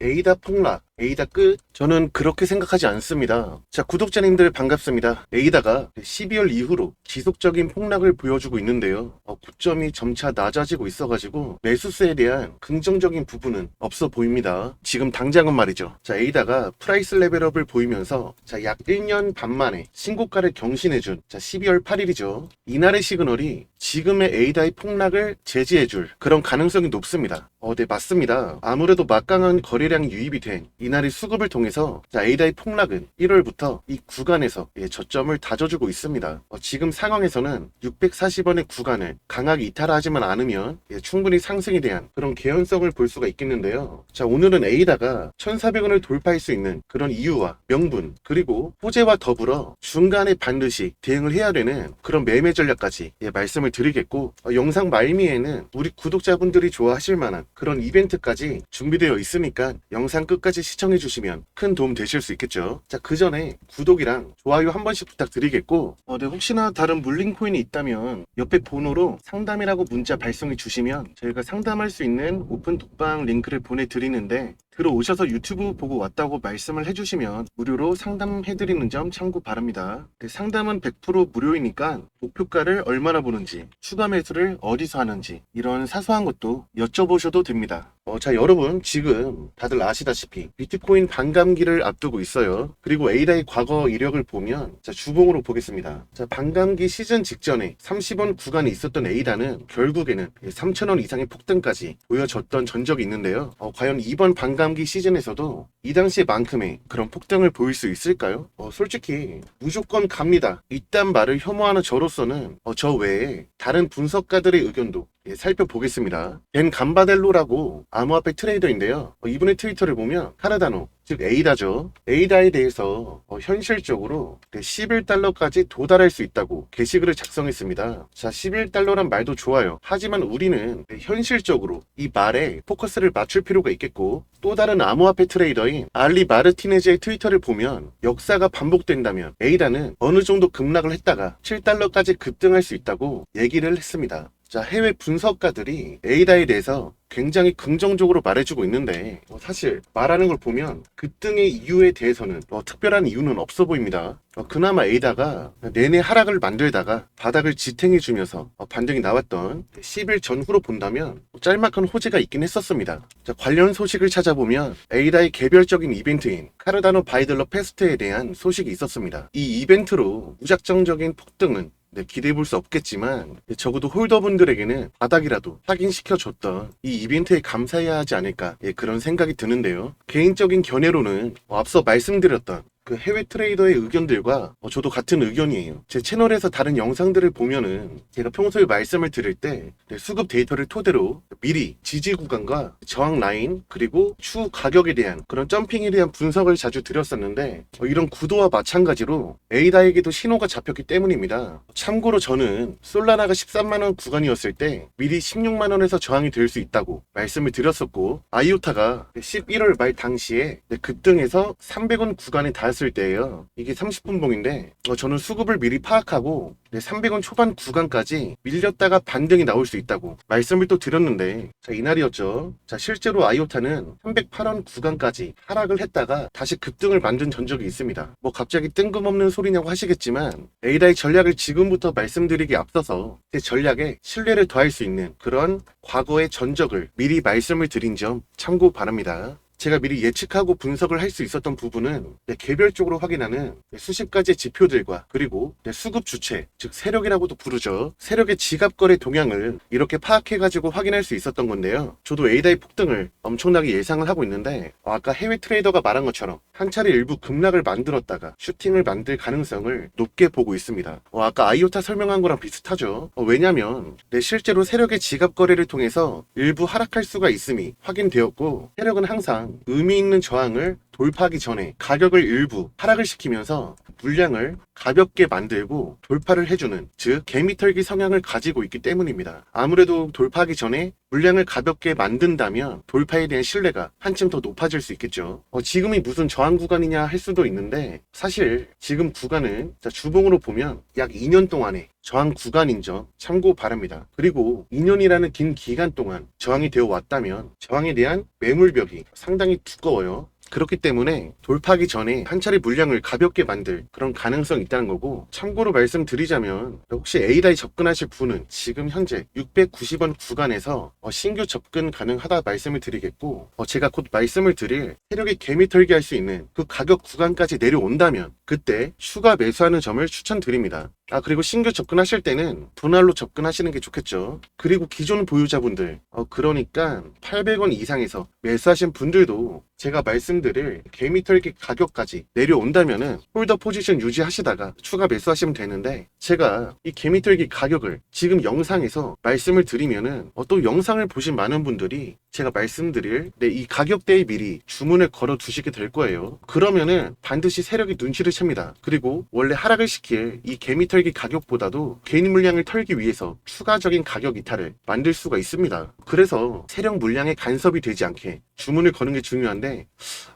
에이다 폭락, 에이다 끝? 저는 그렇게 생각하지 않습니다. 자, 구독자님들 반갑습니다. 에이다가 12월 이후로 지속적인 폭락을 보여주고 있는데요. 고점이 점차 낮아지고 있어가지고 매수세에 대한 긍정적인 부분은 없어 보입니다. 지금 당장은 말이죠. 자, 에이다가 프라이스 레벨업을 보이면서 약 1년 반 만에 신고가를 경신해준 12월 8일이죠. 이날의 시그널이 지금의 에이다의 폭락을 제지해줄 그런 가능성이 높습니다. 네, 맞습니다. 아무래도 막강한 거래량이 유입이 된 이날의 수급을 통해서 에이다의 폭락은 1월부터 이 구간에서 저점을 다져주고 있습니다. 지금 상황에서는 640원의 구간을 강하게 이탈하지만 않으면 충분히 상승에 대한 그런 개연성을 볼 수가 있겠는데요. 자, 오늘은 에이다가 1,400원을 돌파할 수 있는 그런 이유와 명분, 그리고 호재와 더불어 중간에 반드시 대응을 해야 되는 그런 매매 전략까지 말씀을 드리겠고, 영상 말미에는 우리 구독자분들이 좋아하실 만한 그런 이벤트까지 준비되어 있으니까 영상 끝까지 시청해 주시면 큰 도움 되실 수 있겠죠. 자, 그 전에 구독이랑 좋아요 한 번씩 부탁드리겠고, 네, 혹시나 다른 물린 코인이 있다면 옆에 번호로 상담이라고 문자 발송해 주시면 저희가 상담할 수 있는 오픈 독방 링크를 보내드리는데, 들어오셔서 유튜브 보고 왔다고 말씀을 해주시면 무료로 상담해드리는 점 참고 바랍니다. 상담은 100% 무료이니까 목표가를 얼마나 보는지, 추가 매수를 어디서 하는지 이런 사소한 것도 여쭤보셔도 됩니다. 자, 여러분 지금 다들 아시다시피 비트코인 반감기를 앞두고 있어요. 그리고 에이다의 과거 이력을 보면 주봉으로 보겠습니다. 자, 반감기 시즌 직전에 30원 구간에 있었던 에이다는 결국에는 3,000원 이상의 폭등까지 보여줬던 전적이 있는데요. 과연 이번 반감기 시즌에서도 이 당시만큼의 그런 폭등을 보일 수 있을까요? 솔직히 무조건 갑니다 이딴 말을 혐오하는 저로서는 저 외에 다른 분석가들의 의견도 살펴보겠습니다. 벤 감바델로라고 암호화폐 트레이더인데요. 이분의 트위터를 보면 카르다노, 즉 에이다죠. 에이다에 대해서 현실적으로 11달러까지 도달할 수 있다고 게시글을 작성했습니다. 자, 11달러란 말도 좋아요. 하지만 우리는 현실적으로 이 말에 포커스를 맞출 필요가 있겠고, 또 다른 암호화폐 트레이더인 알리 마르티네즈의 트위터를 보면 역사가 반복된다면 에이다는 어느 정도 급락을 했다가 7달러까지 급등할 수 있다고 얘기를 했습니다. 자, 해외 분석가들이 에이다에 대해서 굉장히 긍정적으로 말해주고 있는데, 사실 말하는 걸 보면 급등의 이유에 대해서는 특별한 이유는 없어 보입니다. 그나마 에이다가 내내 하락을 만들다가 바닥을 지탱해주면서 반등이 나왔던 10일 전후로 본다면 짤막한 호재가 있긴 했었습니다. 자, 관련 소식을 찾아보면 에이다의 개별적인 이벤트인 카르다노 바이들러 페스트에 대한 소식이 있었습니다. 이 이벤트로 무작정적인 폭등은 기대해 볼 수 없겠지만 적어도 홀더분들에게는 바닥이라도 확인시켜줬던 이 이벤트에 감사해야 하지 않을까, 그런 생각이 드는데요. 개인적인 견해로는 앞서 말씀드렸던 그 해외 트레이더의 의견들과 저도 같은 의견이에요. 제 채널에서 다른 영상들을 보면은 제가 평소에 말씀을 드릴 때 수급 데이터를 토대로 미리 지지 구간과 저항 라인, 그리고 추후 가격에 대한 그런 점핑에 대한 분석을 자주 드렸었는데, 이런 구도와 마찬가지로 에이다에게도 신호가 잡혔기 때문입니다. 참고로 저는 솔라나가 13만원 구간이었을 때 미리 16만원에서 저항이 될 수 있다고 말씀을 드렸었고, 아이오타가 11월 말 당시에 급등해서 300원 구간에 닿았을 때예요. 이게 30분 봉인데 저는 수급을 미리 파악하고 300원 초반 구간까지 밀렸다가 반등이 나올 수 있다고 말씀을 또 드렸는데, 자, 이날이었죠. 자, 실제로 아이오타는 308원 구간까지 하락을 했다가 다시 급등을 만든 전적이 있습니다. 갑자기 뜬금없는 소리냐고 하시겠지만 에이다의 전략을 지금부터 말씀드리기 앞서서 제 전략에 신뢰를 더할 수 있는 그런 과거의 전적을 미리 말씀을 드린 점 참고 바랍니다. 제가 미리 예측하고 분석을 할 수 있었던 부분은 개별적으로 확인하는 수십 가지의 지표들과, 그리고 수급 주체, 즉 세력이라고도 부르죠. 세력의 지갑거래 동향을 이렇게 파악해가지고 확인할 수 있었던 건데요. 저도 에이다의 폭등을 엄청나게 예상을 하고 있는데, 아까 해외 트레이더가 말한 것처럼 한 차례 일부 급락을 만들었다가 슈팅을 만들 가능성을 높게 보고 있습니다. 아까 아이오타 설명한 거랑 비슷하죠. 왜냐면 실제로 세력의 지갑거래를 통해서 일부 하락할 수가 있음이 확인되었고, 세력은 항상 의미 있는 저항을 돌파하기 전에 가격을 일부 하락을 시키면서 물량을 가볍게 만들고 돌파를 해주는, 즉 개미털기 성향을 가지고 있기 때문입니다. 아무래도 돌파하기 전에 물량을 가볍게 만든다면 돌파에 대한 신뢰가 한층 더 높아질 수 있겠죠. 지금이 무슨 저항 구간이냐 할 수도 있는데, 사실 지금 구간은 주봉으로 보면 약 2년 동안의 저항 구간인 점 참고 바랍니다. 그리고 2년이라는 긴 기간 동안 저항이 되어 왔다면 저항에 대한 매물벽이 상당히 두꺼워요. 그렇기 때문에 돌파하기 전에 한 차례 물량을 가볍게 만들 그런 가능성이 있다는 거고, 참고로 말씀드리자면 혹시 A다에 접근하실 분은 지금 현재 690원 구간에서 신규 접근 가능하다 말씀을 드리겠고, 제가 곧 말씀을 드릴 세력이 개미털기 할 수 있는 그 가격 구간까지 내려온다면 그때 추가 매수하는 점을 추천드립니다. 그리고 신규 접근하실 때는 분할로 접근하시는 게 좋겠죠. 그리고 기존 보유자분들, 그러니까 800원 이상에서 매수하신 분들도 제가 말씀드릴 개미털기 가격까지 내려온다면은 홀더 포지션 유지하시다가 추가 매수하시면 되는데, 제가 이 개미털기 가격을 지금 영상에서 말씀을 드리면은 또 영상을 보신 많은 분들이 제가 말씀드릴 이 가격대에 미리 주문을 걸어 두시게 될 거예요. 그러면은 반드시 세력이 눈치를 챕니다. 그리고 원래 하락을 시킬 이 개미털기 가격보다도 개인 물량을 털기 위해서 추가적인 가격 이탈을 만들 수가 있습니다. 그래서 세력 물량에 간섭이 되지 않게 주문을 거는 게 중요한데,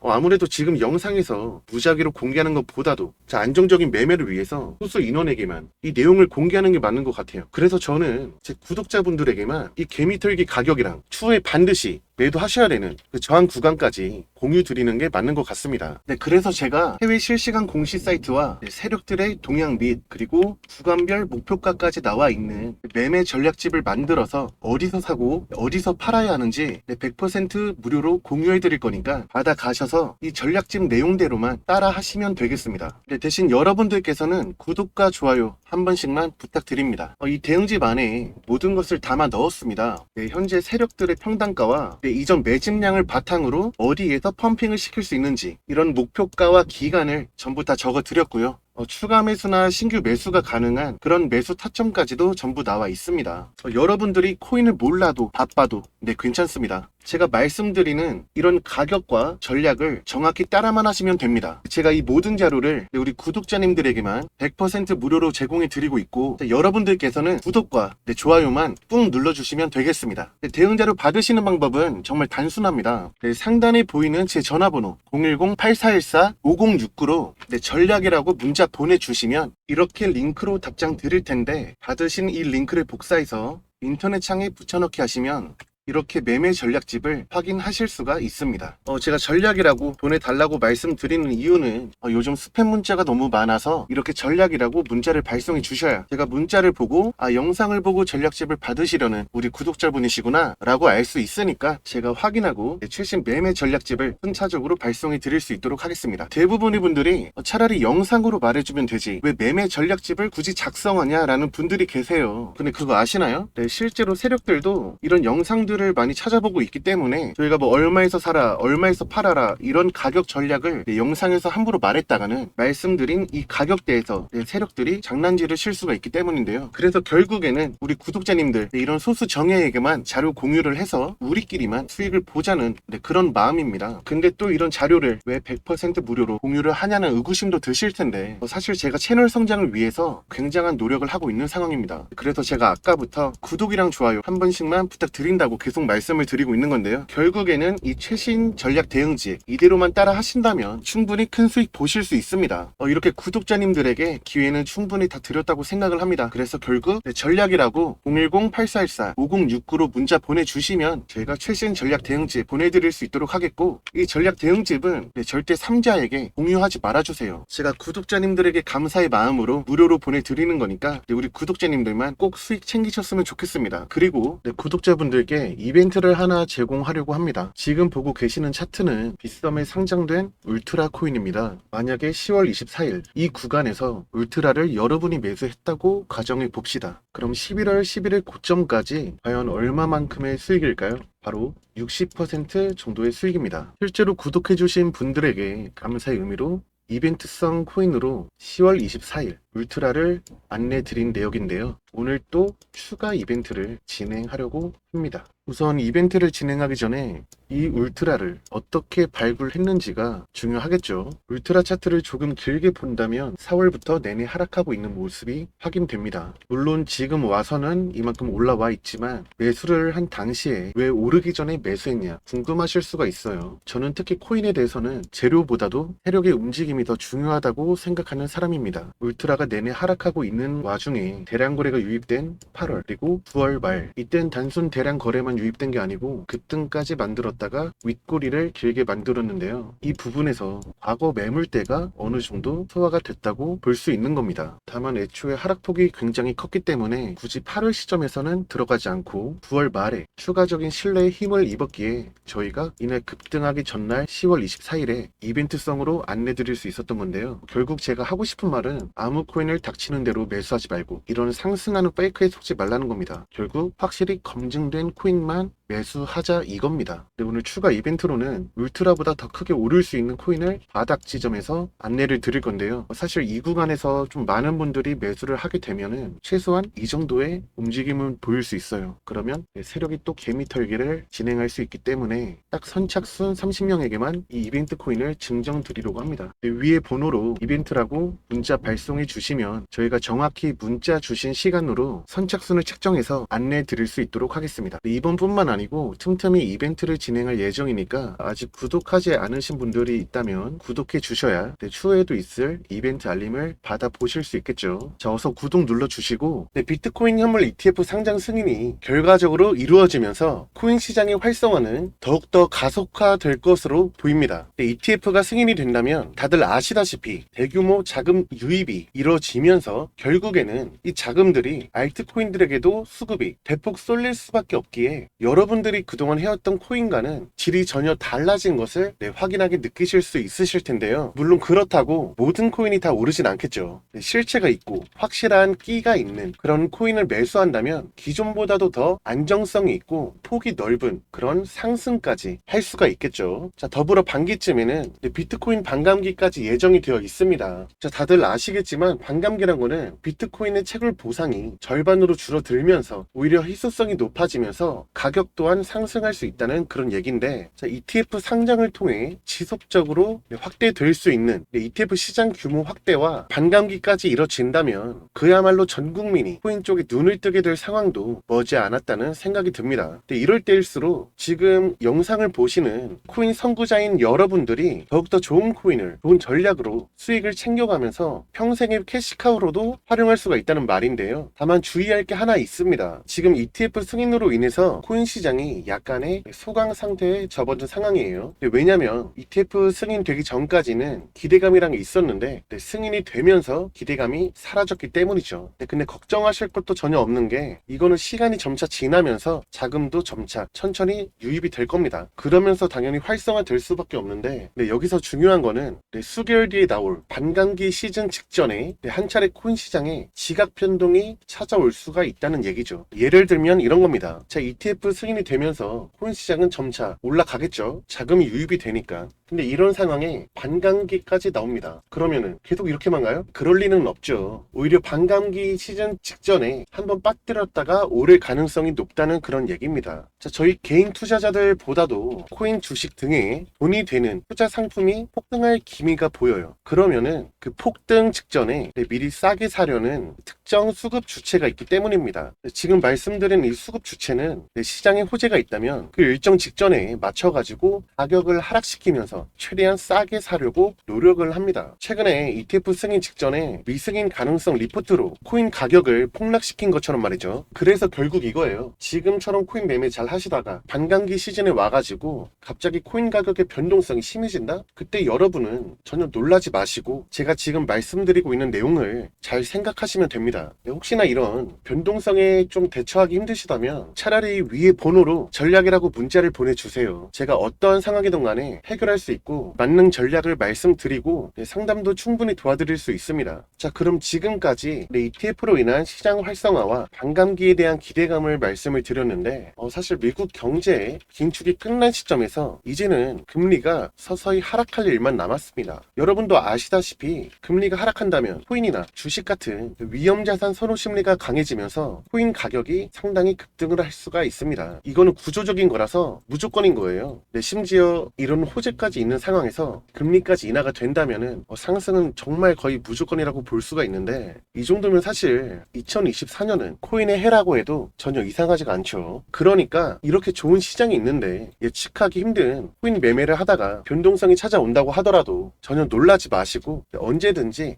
아무래도 지금 영상에서 무작위로 공개하는 것보다도 안정적인 매매를 위해서 소수 인원에게만 이 내용을 공개하는 게 맞는 것 같아요. 그래서 저는 제 구독자분들에게만 이 개미털기 가격이랑 추후에 반드시 매도하셔야 되는 그 저항 구간까지 공유 드리는 게 맞는 것 같습니다. 그래서 제가 해외 실시간 공시 사이트와 세력들의 동향 및 그리고 구간별 목표가까지 나와 있는 매매 전략집을 만들어서 어디서 사고 어디서 팔아야 하는지 100% 무료로 공유해 드릴 거니까 받아가셔서 이 전략집 내용대로만 따라 하시면 되겠습니다. 대신 여러분들께서는 구독과 좋아요 한 번씩만 부탁드립니다. 이 대응집 안에 모든 것을 담아 넣었습니다. 현재 세력들의 평단가와 이전 매집량을 바탕으로 어디에서 펌핑을 시킬 수 있는지, 이런 목표가와 기간을 전부 다 적어 드렸고요. 추가 매수나 신규 매수가 가능한 그런 매수 타점까지도 전부 나와 있습니다. 여러분들이 코인을 몰라도 바빠도 괜찮습니다. 제가 말씀드리는 이런 가격과 전략을 정확히 따라만 하시면 됩니다. 제가 이 모든 자료를 우리 구독자님들에게만 100% 무료로 제공해 드리고 있고, 여러분들께서는 구독과 좋아요만 꾹 눌러주시면 되겠습니다. 대응 자료 받으시는 방법은 정말 단순합니다. 상단에 보이는 제 전화번호 010-8414-5069로 전략이라고 문자 보내주시면 이렇게 링크로 답장 드릴 텐데, 받으신 이 링크를 복사해서 인터넷 창에 붙여넣기 하시면 이렇게 매매 전략집을 확인하실 수가 있습니다. 제가 전략이라고 보내달라고 말씀드리는 이유는 요즘 스팸 문자가 너무 많아서 이렇게 전략이라고 문자를 발송해 주셔야 제가 문자를 보고 영상을 보고 전략집을 받으시려는 우리 구독자분이시구나 라고 알 수 있으니까 제가 확인하고 최신 매매 전략집을 순차적으로 발송해 드릴 수 있도록 하겠습니다. 대부분의 분들이 차라리 영상으로 말해주면 되지 왜 매매 전략집을 굳이 작성하냐 라는 분들이 계세요. 근데 그거 아시나요? 실제로 세력들도 이런 영상들 를 많이 찾아보고 있기 때문에 저희가 얼마에서 사라 얼마에서 팔아라 이런 가격 전략을 영상에서 함부로 말했다가는 말씀드린 이 가격대에서 세력들이 장난질을 칠 수가 있기 때문인데요. 그래서 결국에는 우리 구독자님들 이런 소수 정예에게만 자료 공유를 해서 우리끼리만 수익을 보자는 그런 마음입니다. 근데 또 이런 자료를 왜 100% 무료로 공유를 하냐는 의구심도 드실 텐데, 사실 제가 채널 성장을 위해서 굉장한 노력을 하고 있는 상황입니다. 그래서 제가 아까부터 구독이랑 좋아요 한 번씩만 부탁드린다고 계속 말씀을 드리고 있는 건데요. 결국에는 이 최신 전략 대응지 이대로만 따라 하신다면 충분히 큰 수익 보실 수 있습니다. 이렇게 구독자님들에게 기회는 충분히 다 드렸다고 생각을 합니다. 그래서 결국 전략이라고 010-8414-5069로 문자 보내주시면 저희가 최신 전략 대응지 보내드릴 수 있도록 하겠고, 이 전략 대응집은 절대 3자에게 공유하지 말아주세요. 제가 구독자님들에게 감사의 마음으로 무료로 보내드리는 거니까 우리 구독자님들만 꼭 수익 챙기셨으면 좋겠습니다. 그리고 구독자분들께 이벤트를 하나 제공하려고 합니다. 지금 보고 계시는 차트는 빗썸에 상장된 울트라 코인입니다. 만약에 10월 24일 이 구간에서 울트라를 여러분이 매수했다고 가정해 봅시다. 그럼 11월 11일 고점까지 과연 얼마만큼의 수익일까요? 바로 60% 정도의 수익입니다. 실제로 구독해주신 분들에게 감사의 의미로 이벤트성 코인으로 10월 24일 울트라를 안내 드린 내역인데요. 오늘 또 추가 이벤트를 진행하려고 합니다. 우선 이벤트를 진행하기 전에 이 울트라를 어떻게 발굴했는지가 중요하겠죠. 울트라 차트를 조금 길게 본다면 4월부터 내내 하락하고 있는 모습이 확인됩니다. 물론 지금 와서는 이만큼 올라와 있지만 매수를 한 당시에 왜 오르기 전에 매수했냐 궁금하실 수가 있어요. 저는 특히 코인에 대해서는 재료보다도 세력의 움직임이 더 중요하다고 생각하는 사람입니다. 울트라가 내내 하락하고 있는 와중에 대량 거래가 유입된 8월 그리고 9월 말, 이땐 단순 대량 거래만 유입된 게 아니고 급등까지 만들었다가 윗꼬리를 길게 만들었는데요. 이 부분에서 과거 매물대가 어느 정도 소화가 됐다고 볼 수 있는 겁니다. 다만 애초에 하락폭이 굉장히 컸기 때문에 굳이 8월 시점에서는 들어가지 않고 9월 말에 추가적인 신뢰의 힘을 입었기에 저희가 이날 급등하기 전날 10월 24일에 이벤트성으로 안내드릴 수 있었던 건데요. 결국 제가 하고 싶은 말은 아무 코인을 닥치는 대로 매수하지 말고 이런 상승하는 페이크에 속지 말라는 겁니다. 결국 확실히 검증된 코인만 매수하자 이겁니다. 네, 오늘 추가 이벤트로는 울트라보다 더 크게 오를 수 있는 코인을 바닥 지점에서 안내를 드릴 건데요. 사실 이 구간에서 좀 많은 분들이 매수를 하게 되면은 최소한 이 정도의 움직임은 보일 수 있어요. 그러면 세력이 또 개미 털기를 진행할 수 있기 때문에 딱 선착순 30명에게만 이 이벤트 코인을 증정 드리려고 합니다. 네, 위에 번호로 이벤트라고 문자 발송해 주시면 저희가 정확히 문자 주신 시간으로 선착순을 책정해서 안내 드릴 수 있도록 하겠습니다. 네, 이번뿐만 아니고 틈틈이 이벤트를 진행할 예정이니까 아직 구독하지 않으신 분들이 있다면 구독해 주셔야 추후에도 있을 이벤트 알림을 받아보실 수 있겠죠. 자, 어서 구독 눌러주시고 비트코인 현물 ETF 상장 승인이 결과적으로 이루어지면서 코인 시장의 활성화는 더욱더 가속화될 것으로 보입니다. ETF가 승인이 된다면 다들 아시다시피 대규모 자금 유입이 이루어지면서 결국에는 이 자금들이 알트코인들에게도 수급이 대폭 쏠릴 수밖에 없기에 여러분들이 그동안 해왔던 코인과는 질이 전혀 달라진 것을 확인하게 느끼실 수 있으실 텐데요. 물론 그렇다고 모든 코인이 다 오르진 않겠죠. 실체가 있고 확실한 끼가 있는 그런 코인을 매수한다면 기존보다도 더 안정성이 있고 폭이 넓은 그런 상승까지 할 수가 있겠죠. 자, 더불어 반기쯤에는 비트코인 반감기까지 예정이 되어 있습니다. 자, 다들 아시겠지만 반감기란 거는 비트코인의 채굴 보상이 절반으로 줄어들면서 오히려 희소성이 높아지면서 가격 또한 상승할 수 있다는 그런 얘기인데, 자, ETF 상장을 통해 지속적으로 확대될 수 있는 ETF 시장 규모 확대와 반감기까지 이뤄진다면 그야말로 전 국민이 코인 쪽에 눈을 뜨게 될 상황도 머지않았다는 생각이 듭니다. 이럴 때일수록 지금 영상을 보시는 코인 선구자인 여러분들이 더욱더 좋은 코인을 좋은 전략으로 수익을 챙겨가면서 평생의 캐시카우로도 활용할 수가 있다는 말인데요. 다만 주의할 게 하나 있습니다. 지금 ETF 승인으로 인해서 코인 시장이 약간의 소강 상태에 접어든 상황이에요. 왜냐면 ETF 승인되기 전까지는 기대감이란 게 있었는데 승인이 되면서 기대감이 사라졌기 때문이죠. 근데 걱정하실 것도 전혀 없는 게 이거는 시간이 점차 지나면서 자금도 점차 천천히 유입이 될 겁니다. 그러면서 당연히 활성화될 수밖에 없는데 여기서 중요한 거는 수개월 뒤에 나올 반감기 시즌 직전에 한 차례 코인 시장에 지각 변동이 찾아올 수가 있다는 얘기죠. 예를 들면 이런 겁니다. 자, ETF 승인이 되면서 코인 시장은 점차 올라가겠죠. 자금이 유입이 되니까. 근데 이런 상황에 반감기까지 나옵니다. 그러면은 계속 이렇게만 가요? 그럴 리는 없죠. 오히려 반감기 시즌 직전에 한번 빠뜨렸다가 오를 가능성이 높다는 그런 얘기입니다. 자, 저희 개인 투자자들보다도 코인 주식 등에 돈이 되는 투자 상품이 폭등할 기미가 보여요. 그러면은 그 폭등 직전에 미리 싸게 사려는 특정 수급 주체가 있기 때문입니다. 지금 말씀드린 이 수급 주체는 시장에 호재가 있다면 그 일정 직전에 맞춰가지고 가격을 하락시키면서 최대한 싸게 사려고 노력을 합니다. 최근에 ETF 승인 직전에 미승인 가능성 리포트로 코인 가격을 폭락시킨 것처럼 말이죠. 그래서 결국 이거예요. 지금처럼 코인 매매 잘 하시다가 반감기 시즌에 와가지고 갑자기 코인 가격의 변동성이 심해진다? 그때 여러분은 전혀 놀라지 마시고 제가 지금 말씀드리고 있는 내용을 잘 생각하시면 됩니다. 혹시나 이런 변동성에 좀 대처하기 힘드시다면 차라리 위에 번호로 전략이라고 문자를 보내주세요. 제가 어떤 상황이든 간에 해결할 수 수 있고 맞는 전략을 말씀드리고 상담도 충분히 도와드릴 수 있습니다. 자, 그럼 지금까지 ETF로 인한 시장 활성화와 반감기에 대한 기대감을 말씀을 드렸는데 사실 미국 경제의 긴축이 끝난 시점에서 이제는 금리가 서서히 하락할 일만 남았습니다. 여러분도 아시다시피 금리가 하락한다면 코인이나 주식 같은 위험자산 선호 심리가 강해지면서 코인 가격이 상당히 급등을 할 수가 있습니다. 이거는 구조적인 거라서 무조건인 거예요. 심지어 이런 호재까지 있는 상황에서 금리까지 인하가 된다면은 상승은 정말 거의 무조건이라고 볼 수가 있는데, 이 정도면 사실 2024년은 코인의 해라고 해도 전혀 이상하지가 않죠. 그러니까 이렇게 좋은 시장이 있는데 예측하기 힘든 코인 매매를 하다가 변동성이 찾아온다고 하더라도 전혀 놀라지 마시고 언제든지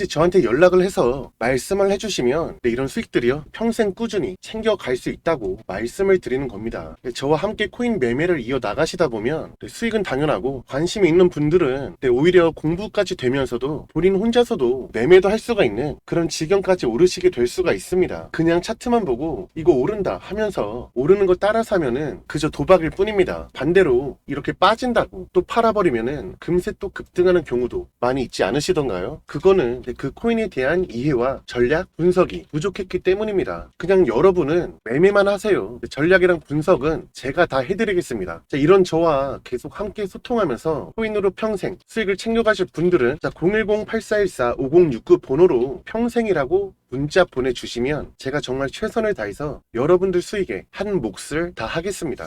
저한테 연락을 해서 말씀을 해주시면 이런 수익들이요 평생 꾸준히 챙겨갈 수 있다고 말씀을 드리는 겁니다. 저와 함께 코인 매매를 이어 나가시다 보면 수익은 당연하고, 관심이 있는 분들은 오히려 공부까지 되면서도 본인 혼자서도 매매도 할 수가 있는 그런 지경까지 오르시게 될 수가 있습니다. 그냥 차트만 보고 이거 오른다 하면서 오르는 거 따라 사면은 그저 도박일 뿐입니다. 반대로 이렇게 빠진다고 또 팔아버리면은 금세 또 급등하는 경우도 많이 있지 않으시던가요? 그거는 그 코인에 대한 이해와 전략, 분석이 부족했기 때문입니다. 그냥 여러분은 매매만 하세요. 전략이랑 분석은 제가 다 해드리겠습니다. 자, 이런 저와 계속 함께 소통하면서 코인으로 평생 수익을 챙겨가실 분들은 010-8414-5069 번호로 평생이라고 문자 보내주시면 제가 정말 최선을 다해서 여러분들 수익에 한 몫을 다 하겠습니다.